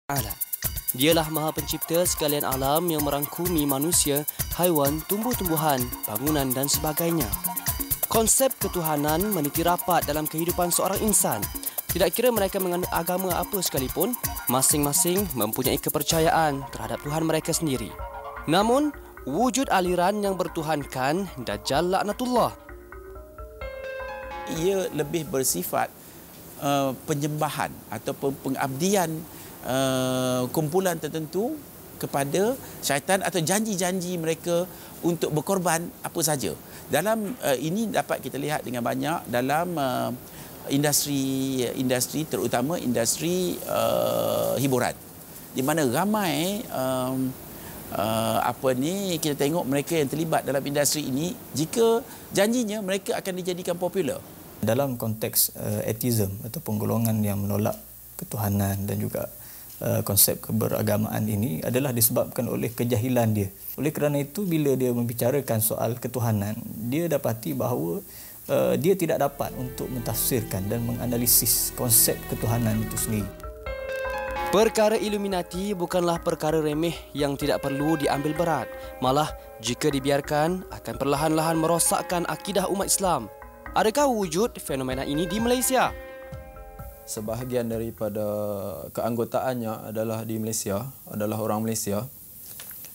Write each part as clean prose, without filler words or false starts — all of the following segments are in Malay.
Ta'ala. Dialah Maha Pencipta sekalian alam yang merangkumi manusia, haiwan, tumbuh-tumbuhan, bangunan dan sebagainya. Konsep ketuhanan meniti rapat dalam kehidupan seorang insan. Tidak kira mereka menganut agama apa sekalipun, masing-masing mempunyai kepercayaan terhadap Tuhan mereka sendiri. Namun, wujud aliran yang bertuhankan Dajjal laknatullah. Ia lebih bersifat penyembahan ataupun pengabdian kumpulan tertentu kepada syaitan atau janji-janji mereka untuk berkorban apa saja. Dalam ini dapat kita lihat dengan banyak dalam industri terutama industri hiburan, di mana ramai kita tengok mereka yang terlibat dalam industri ini, jika janjinya mereka akan dijadikan popular. Dalam konteks atheism ataupun golongan yang menolak ketuhanan dan juga konsep keberagamaan ini adalah disebabkan oleh kejahilan dia. Oleh kerana itu, bila dia membicarakan soal ketuhanan, dia dapati bahawa dia tidak dapat untuk mentafsirkan dan menganalisis konsep ketuhanan itu sendiri. Perkara Illuminati bukanlah perkara remeh yang tidak perlu diambil berat. Malah, jika dibiarkan, akan perlahan-lahan merosakkan akidah umat Islam. Adakah wujud fenomena ini di Malaysia? Sebahagian daripada keanggotaannya adalah di Malaysia, adalah orang Malaysia.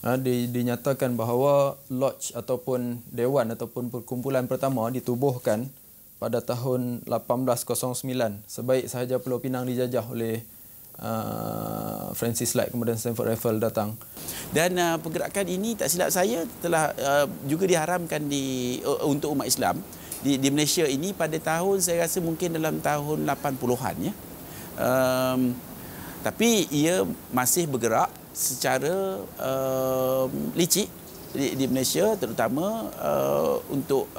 Dinyatakan bahawa lodge ataupun dewan ataupun perkumpulan pertama ditubuhkan pada tahun 1809. Sebaik sahaja Pulau Pinang dijajah oleh Francis Light, kemudian Stanford Raffles datang. Dan pergerakan ini tak silap saya telah juga diharamkan untuk umat Islam di Malaysia ini pada tahun, saya rasa mungkin dalam tahun 80-an ya. Tapi ia masih bergerak secara licik di Malaysia, terutama untuk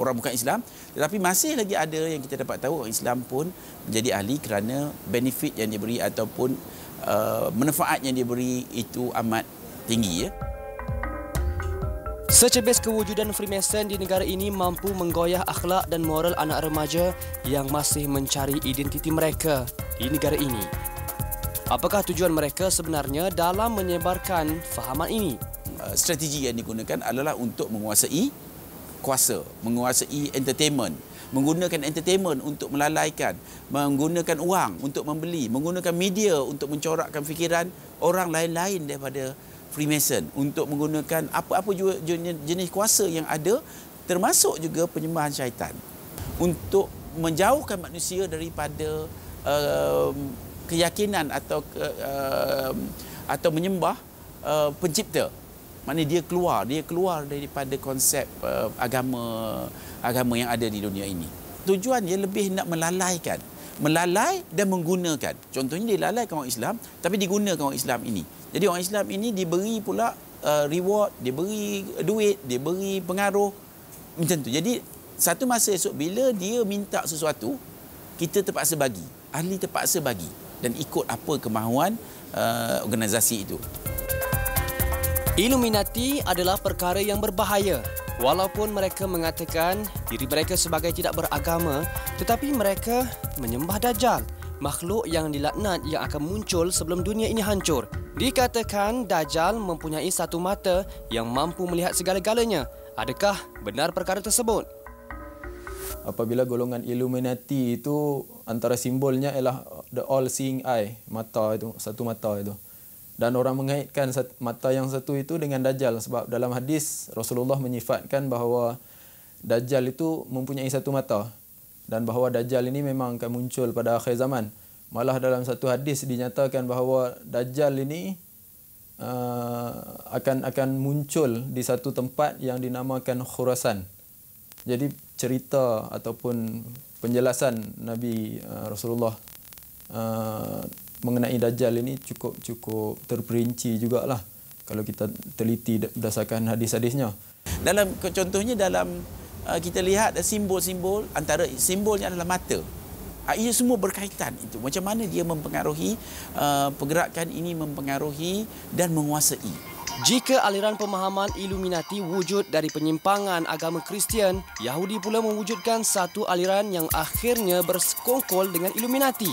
orang bukan Islam. Tetapi masih lagi ada yang kita dapat tahu orang Islam pun menjadi ahli kerana benefit yang diberi ataupun manfaat yang diberi itu amat tinggi ya. Secebes kewujudan Freemason di negara ini mampu menggoyah akhlak dan moral anak remaja yang masih mencari identiti mereka di negara ini. Apakah tujuan mereka sebenarnya dalam menyebarkan fahaman ini? Strategi yang digunakan adalah untuk menguasai kuasa, menguasai entertainment, menggunakan entertainment untuk melalaikan, menggunakan wang untuk membeli, menggunakan media untuk mencorakkan fikiran orang lain-lain daripada Freemason, untuk menggunakan apa-apa juga jenis kuasa yang ada, termasuk juga penyembahan syaitan, untuk menjauhkan manusia daripada keyakinan atau menyembah pencipta. Maknanya dia keluar daripada konsep agama yang ada di dunia ini. Tujuannya lebih nak melalai dan menggunakan. Contohnya dia lalaikan orang Islam, tapi digunakan orang Islam ini. Jadi orang Islam ini diberi pula reward, diberi duit, diberi pengaruh macam tu. Jadi satu masa esok bila dia minta sesuatu, kita terpaksa bagi, ahli terpaksa bagi dan ikut apa kemahuan organisasi itu. Illuminati adalah perkara yang berbahaya. Walaupun mereka mengatakan diri mereka sebagai tidak beragama, tetapi mereka menyembah Dajjal, makhluk yang dilaknat yang akan muncul sebelum dunia ini hancur. Dikatakan Dajjal mempunyai satu mata yang mampu melihat segala-galanya. Adakah benar perkara tersebut? Apabila golongan Illuminati itu, antara simbolnya ialah the all-seeing eye, mata itu, satu mata itu. Dan orang mengaitkan mata yang satu itu dengan Dajjal, sebab dalam hadis Rasulullah menyifatkan bahawa Dajjal itu mempunyai satu mata dan bahawa Dajjal ini memang akan muncul pada akhir zaman. Malah dalam satu hadis dinyatakan bahawa Dajjal ini akan muncul di satu tempat yang dinamakan Khurasan. Jadi cerita ataupun penjelasan Nabi Rasulullah mengenai Dajjal ini cukup terperinci jugalah kalau kita teliti berdasarkan hadis-hadisnya. Contohnya dalam kita lihat simbol-simbol, antara simbolnya adalah mata. Ia semua berkaitan itu. Macam mana dia mempengaruhi pergerakan ini, mempengaruhi dan menguasai. Jika aliran pemahaman Illuminati wujud dari penyimpangan agama Kristian, Yahudi pula mewujudkan satu aliran yang akhirnya bersekongkol dengan Illuminati.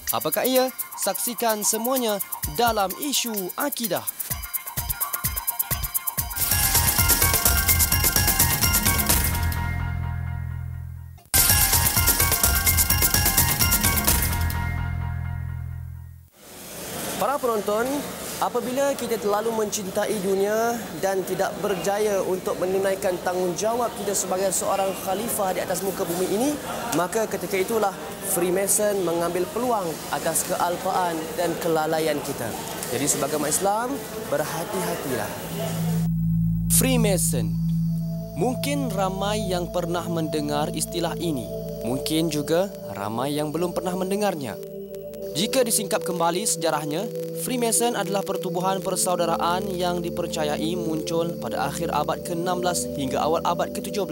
Apakah ia? Saksikan semuanya dalam isu akidah. Para penonton, apabila kita terlalu mencintai dunia dan tidak berjaya untuk menunaikan tanggungjawab kita sebagai seorang khalifah di atas muka bumi ini, maka ketika itulah Freemason mengambil peluang atas kealpaan dan kelalaian kita. Jadi sebagai umat Islam, berhati-hatilah. Freemason. Mungkin ramai yang pernah mendengar istilah ini. Mungkin juga ramai yang belum pernah mendengarnya. Jika disingkap kembali sejarahnya, Freemason adalah pertubuhan persaudaraan yang dipercayai muncul pada akhir abad ke-16 hingga awal abad ke-17.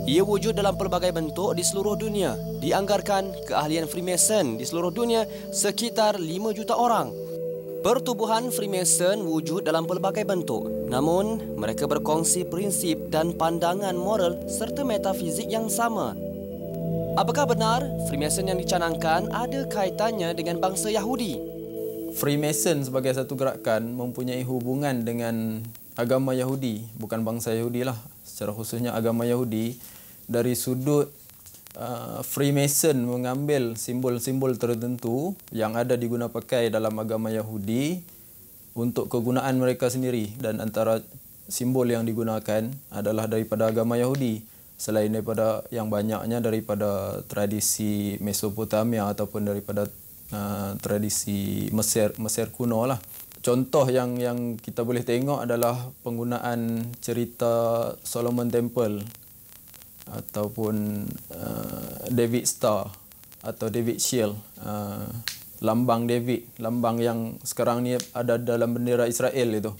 Ia wujud dalam pelbagai bentuk di seluruh dunia. Dianggarkan keahlian Freemason di seluruh dunia sekitar 5 juta orang. Pertubuhan Freemason wujud dalam pelbagai bentuk, namun mereka berkongsi prinsip dan pandangan moral serta metafizik yang sama. Apakah benar Freemason yang dicanangkan ada kaitannya dengan bangsa Yahudi? Freemason sebagai satu gerakan mempunyai hubungan dengan agama Yahudi, bukan bangsa Yahudi lah, secara khususnya agama Yahudi. Dari sudut Freemason mengambil simbol-simbol tertentu yang ada diguna pakai dalam agama Yahudi untuk kegunaan mereka sendiri, dan antara simbol yang digunakan adalah daripada agama Yahudi. Selain daripada yang banyaknya daripada tradisi Mesopotamia ataupun daripada tradisi Mesir kuno lah. Contoh yang kita boleh tengok adalah penggunaan cerita Solomon Temple ataupun David Star atau David Shield, lambang David, lambang yang sekarang ni ada dalam bendera Israel itu.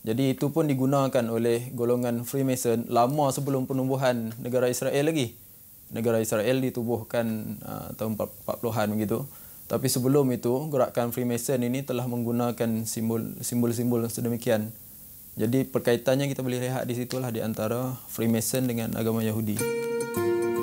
Jadi itu pun digunakan oleh golongan Freemason lama sebelum penubuhan negara Israel lagi. Negara Israel ditubuhkan tahun 40-an begitu. Tapi sebelum itu, gerakan Freemason ini telah menggunakan simbol-simbol sedemikian. Jadi perkaitannya kita boleh lihat di situlah di antara Freemason dengan agama Yahudi.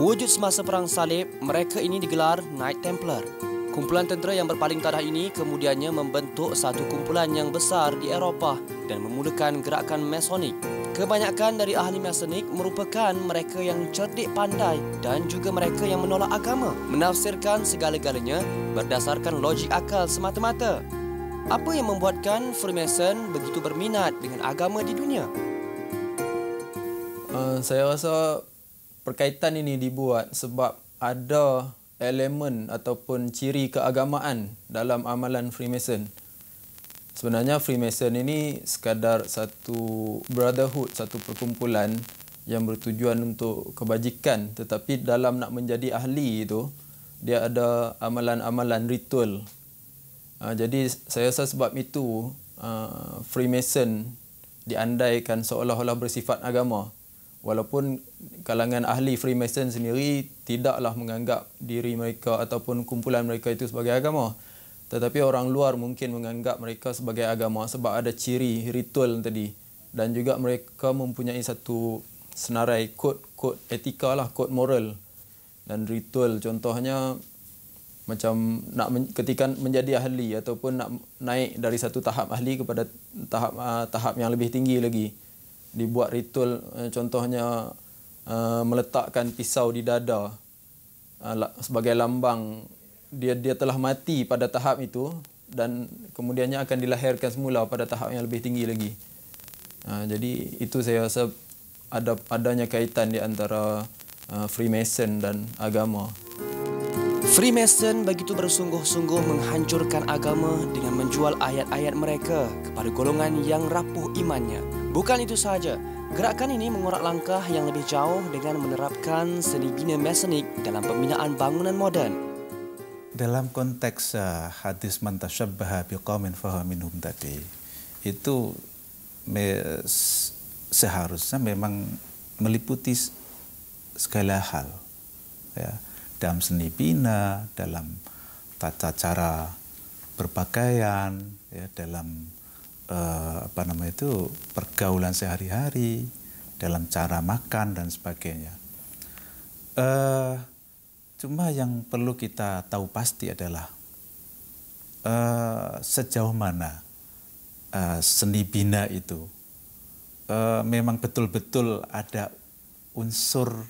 Wujud semasa Perang Salib, mereka ini digelar Knight Templar. Kumpulan tentera yang berpaling tadah ini kemudiannya membentuk satu kumpulan yang besar di Eropah dan memulakan gerakan Masonik. Kebanyakan dari ahli Masonik merupakan mereka yang cerdik pandai dan juga mereka yang menolak agama, menafsirkan segala-galanya berdasarkan logik akal semata-mata. Apa yang membuatkan Freemason begitu berminat dengan agama di dunia? Saya rasa perkaitan ini dibuat sebab ada elemen ataupun ciri keagamaan dalam amalan Freemason. Sebenarnya Freemason ini sekadar satu brotherhood, satu perkumpulan yang bertujuan untuk kebajikan, tetapi dalam nak menjadi ahli itu dia ada amalan-amalan ritual. Jadi saya rasa sebab itu Freemason diandaikan seolah-olah bersifat agama. Walaupun kalangan ahli Freemason sendiri tidaklah menganggap diri mereka ataupun kumpulan mereka itu sebagai agama. Tetapi orang luar mungkin menganggap mereka sebagai agama sebab ada ciri ritual tadi. Dan juga mereka mempunyai satu senarai kod etika lah, kod moral. Dan ritual contohnya macam ketika menjadi ahli ataupun nak naik dari satu tahap ahli kepada tahap yang lebih tinggi lagi. Dibuat ritual, contohnya meletakkan pisau di dada sebagai lambang dia telah mati pada tahap itu dan kemudiannya akan dilahirkan semula pada tahap yang lebih tinggi lagi. Jadi itu saya rasa adanya kaitan di antara Freemason dan agama. Freemason begitu bersungguh-sungguh menghancurkan agama dengan menjual ayat-ayat mereka kepada golongan yang rapuh imannya. Bukan itu sahaja, gerakan ini mengorak langkah yang lebih jauh dengan menerapkan seni bina Masonik dalam pembinaan bangunan moden. Dalam konteks hadis man tasyabbaha biqaumin fahuwa minhum tadi, itu seharusnya memang meliputi segala hal, ya, dalam seni bina, dalam tata cara berpakaian, ya, dalam pergaulan sehari-hari, dalam cara makan dan sebagainya. Cuma yang perlu kita tahu pasti adalah sejauh mana seni bina itu memang betul-betul ada unsur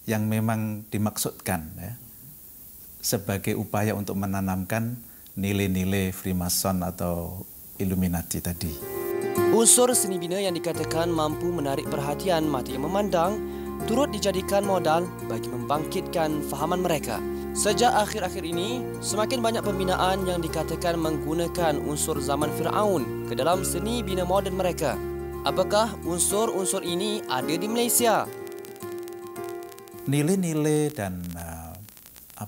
yang memang dimaksudkan ya, sebagai upaya untuk menanamkan nilai-nilai Freemason atau Illuminati tadi. Unsur seni bina yang dikatakan mampu menarik perhatian mata yang memandang turut dijadikan modal bagi membangkitkan fahaman mereka. Sejak akhir-akhir ini, semakin banyak pembinaan yang dikatakan menggunakan unsur zaman Firaun ke dalam seni bina moden mereka. Apakah unsur-unsur ini ada di Malaysia? Nilai-nilai dan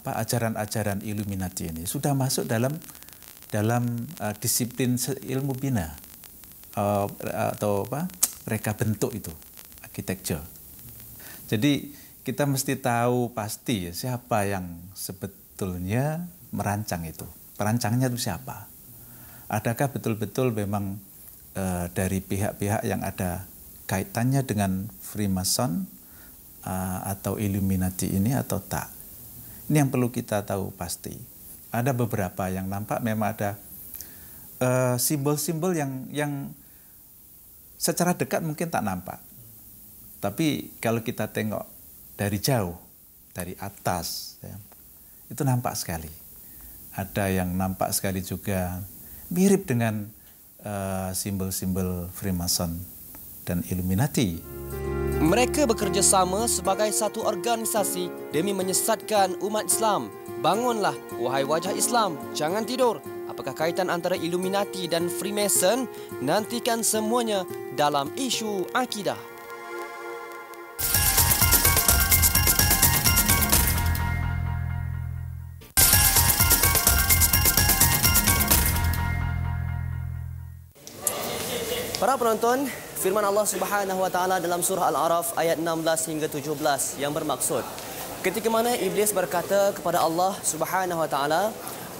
ajaran-ajaran Illuminati ini sudah masuk dalam disiplin ilmu bina atau reka bentuk itu, architecture. Jadi kita mesti tahu pasti siapa yang sebetulnya merancang itu. Perancangnya itu siapa? Adakah betul-betul memang dari pihak-pihak yang ada kaitannya dengan Freemason atau Illuminati ini atau tak? Ini yang perlu kita tahu pasti. Ada beberapa yang nampak memang ada simbol-simbol yang secara dekat mungkin tak nampak. Tapi kalau kita tengok dari jauh, dari atas, ya, itu nampak sekali. Ada yang nampak sekali juga mirip dengan simbol-simbol Freemason dan Illuminati. Mereka bekerja sama sebagai satu organisasi demi menyesatkan umat Islam. Bangunlah, wahai wajah Islam, jangan tidur. Apakah kaitan antara Illuminati dan Freemason? Nantikan semuanya dalam isu akidah. Para penonton, firman Allah Subhanahu wa taala dalam surah Al-A'raf ayat 16 hingga 17 yang bermaksud, ketika mana iblis berkata kepada Allah Subhanahu wa taala,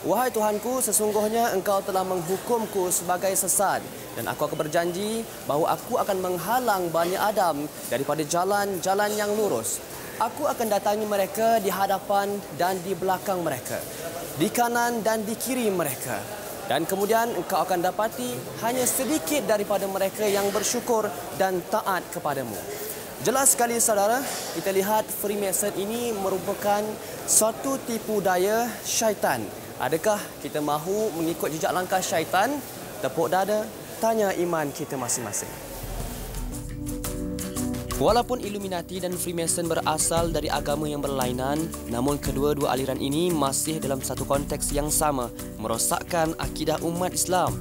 "Wahai Tuhanku, sesungguhnya engkau telah menghukumku sebagai sesat dan aku akan berjanji bahawa aku akan menghalang Bani Adam daripada jalan-jalan yang lurus. Aku akan datangi mereka di hadapan dan di belakang mereka, di kanan dan di kiri mereka. Dan kemudian engkau akan dapati hanya sedikit daripada mereka yang bersyukur dan taat kepadamu." Jelas sekali saudara, kita lihat Freemason ini merupakan satu tipu daya syaitan. Adakah kita mahu mengikut jejak langkah syaitan? Tepuk dada, tanya iman kita masing-masing. Walaupun Illuminati dan Freemason berasal dari agama yang berlainan, namun kedua-dua aliran ini masih dalam satu konteks yang sama, merosakkan akidah umat Islam.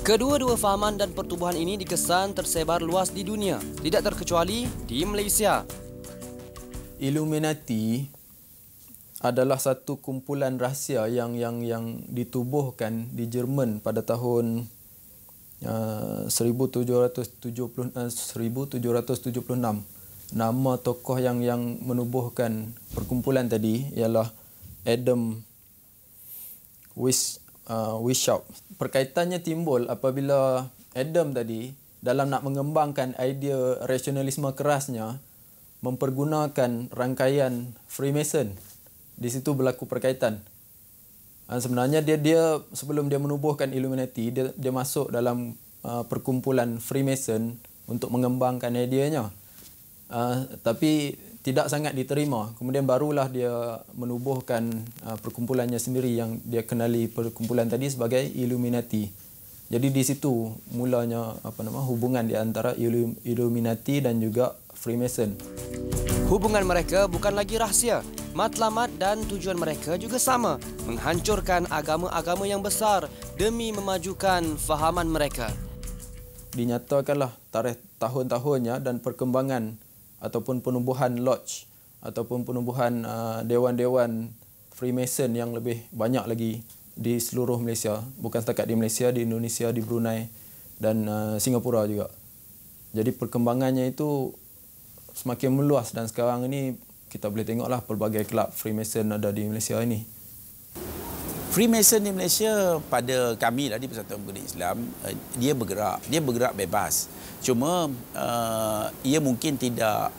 Kedua-dua fahaman dan pertubuhan ini dikesan tersebar luas di dunia, tidak terkecuali di Malaysia. Illuminati adalah satu kumpulan rahsia yang ditubuhkan di Jerman pada tahun 1776. Nama tokoh yang menubuhkan perkumpulan tadi ialah Adam Weishaupt. Perkaitannya timbul apabila Adam tadi dalam nak mengembangkan idea rasionalisme kerasnya mempergunakan rangkaian Freemason. Di situ berlaku perkaitan. Sebenarnya dia sebelum dia menubuhkan Illuminati, dia masuk dalam perkumpulan Freemason untuk mengembangkan ideanya. Tapi tidak sangat diterima. Kemudian barulah dia menubuhkan perkumpulannya sendiri yang dia kenali perkumpulan tadi sebagai Illuminati. Jadi di situ mulanya hubungan di antara Illuminati dan juga Freemason. Hubungan mereka bukan lagi rahsia. Matlamat dan tujuan mereka juga sama, menghancurkan agama-agama yang besar demi memajukan fahaman mereka. Dinyatakanlah tarikh tahun-tahunnya dan perkembangan ataupun penubuhan lodge ataupun penubuhan dewan-dewan Freemason yang lebih banyak lagi di seluruh Malaysia, bukan setakat di Malaysia, di Indonesia, di Brunei dan Singapura juga. Jadi perkembangannya itu semakin meluas dan sekarang ini kita boleh tengoklah pelbagai kelab Freemason ada di Malaysia ini. Freemason di Malaysia pada kami lah di Persatuan Pemuda Islam, dia bergerak bebas. Cuma ia mungkin tidak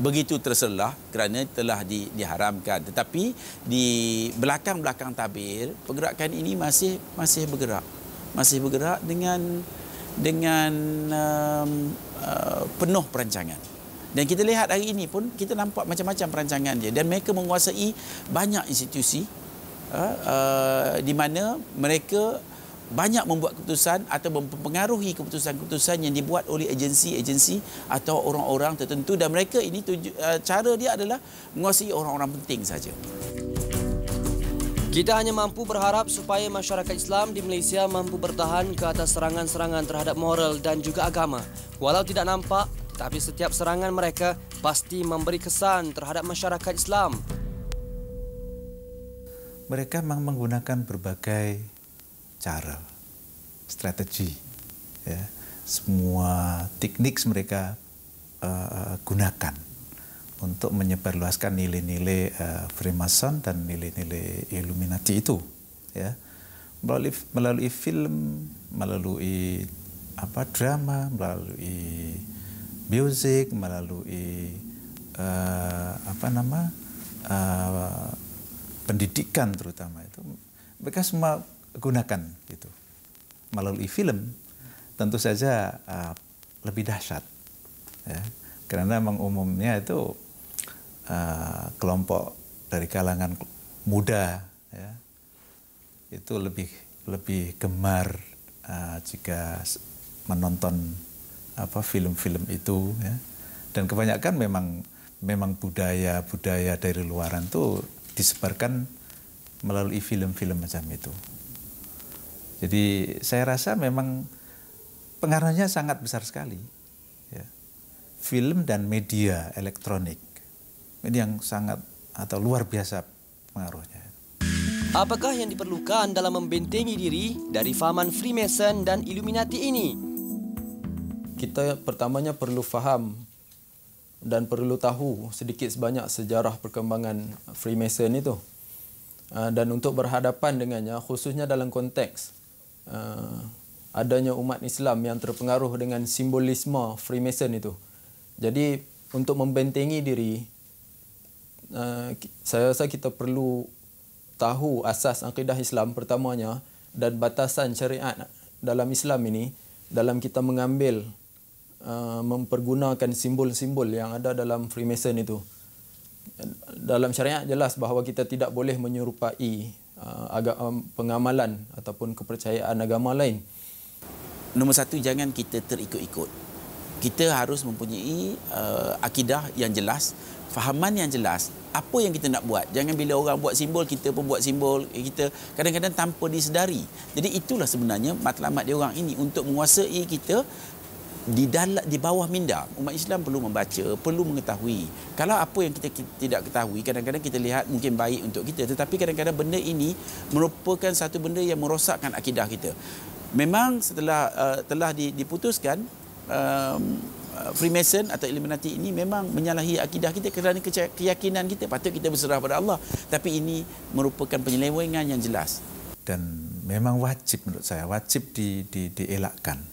begitu terselah kerana telah diharamkan. Tetapi di belakang-belakang tabir, pergerakan ini masih bergerak. Masih bergerak dengan penuh perancangan. Dan kita lihat hari ini pun kita nampak macam-macam perancangan dia, dan mereka menguasai banyak institusi di mana mereka banyak membuat keputusan atau mempengaruhi keputusan-keputusan yang dibuat oleh agensi-agensi atau orang-orang tertentu, dan mereka ini cara dia adalah menguasai orang-orang penting saja. Kita hanya mampu berharap supaya masyarakat Islam di Malaysia mampu bertahan ke atas serangan-serangan terhadap moral dan juga agama. Walau tidak nampak, tetapi setiap serangan mereka pasti memberi kesan terhadap masyarakat Islam. Mereka memang menggunakan berbagai cara, strategi, ya. Semua teknik mereka gunakan untuk menyebarluaskan nilai-nilai Freemason dan nilai-nilai Illuminati itu, ya. Melalui film, melalui drama, melalui musik, melalui pendidikan terutama itu, mereka semua gunakan itu. Melalui film tentu saja lebih dahsyat, ya, karena memang umumnya itu kelompok dari kalangan muda, ya, itu lebih gemar jika menonton film-film itu, ya. Dan kebanyakan memang budaya dari luaran itu disebarkan melalui film-film macam itu. Jadi saya rasa memang pengaruhnya sangat besar sekali, ya. Film dan media elektronik ini yang sangat atau luar biasa pengaruhnya. Apakah yang diperlukan dalam membentengi diri dari fahaman Freemason dan Illuminati ini? Kita pertamanya perlu faham dan perlu tahu sedikit sebanyak sejarah perkembangan Freemason itu. Dan untuk berhadapan dengannya, khususnya dalam konteks adanya umat Islam yang terpengaruh dengan simbolisme Freemason itu. Jadi untuk membentengi diri, saya rasa kita perlu tahu asas akidah Islam pertamanya dan batasan syariat dalam Islam ini dalam kita mengambil mempergunakan simbol-simbol yang ada dalam Freemason itu. Dalam syariat jelas bahawa kita tidak boleh menyerupai pengamalan ataupun kepercayaan agama lain. Nombor satu, jangan kita terikut-ikut. Kita harus mempunyai akidah yang jelas, fahaman yang jelas. Apa yang kita nak buat. Jangan bila orang buat simbol, kita pun buat simbol. Kita kadang-kadang tanpa disedari. Jadi itulah sebenarnya matlamat dia orang ini, untuk menguasai kita di bawah minda. Umat Islam perlu membaca, perlu mengetahui. Kalau apa yang kita tidak ketahui, kadang-kadang kita lihat mungkin baik untuk kita, tetapi kadang-kadang benda ini merupakan satu benda yang merosakkan akidah kita. Memang setelah telah diputuskan, Freemason atau Illuminati ini memang menyalahi akidah kita kerana keyakinan kita. Patut kita berserah pada Allah. Tapi ini merupakan penyelewengan yang jelas. Dan memang wajib, menurut saya, wajib dielakkan.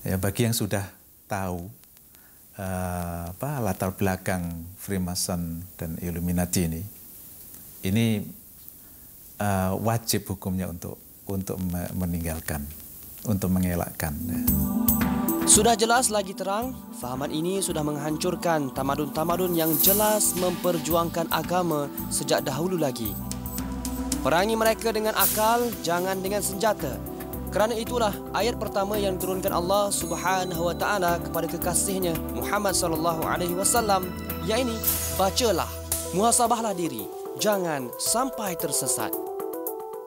Ya, bagi yang sudah tahu latar belakang Freemason dan Illuminati ini wajib hukumnya untuk meninggalkan, untuk mengelakkan. Ya. Sudah jelas lagi terang, fahaman ini sudah menghancurkan tamadun-tamadun yang jelas memperjuangkan agama sejak dahulu lagi. Perangi mereka dengan akal, jangan dengan senjata. Kerana itulah ayat pertama yang diturunkan Allah Subhanahu wa taala kepada kekasihnya Muhammad sallallahu alaihi wasallam, iaitu bacalah, muhasabahlah diri, jangan sampai tersesat.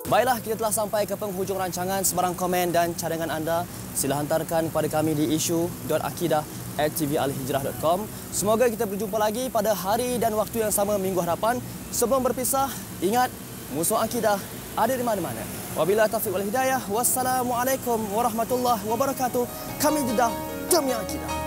Baiklah, kita telah sampai ke penghujung rancangan. Sebarang komen dan cadangan anda sila hantarkan kepada kami di isu.akidah@tvalhijrah.com. Semoga kita berjumpa lagi pada hari dan waktu yang sama minggu hadapan. Sebelum berpisah, ingat, musuh akidah ada di mana-mana. Wabillahi taufiq wal hidayah. Wassalamualaikum warahmatullahi wabarakatuh. Kami Jeddah demi akidah.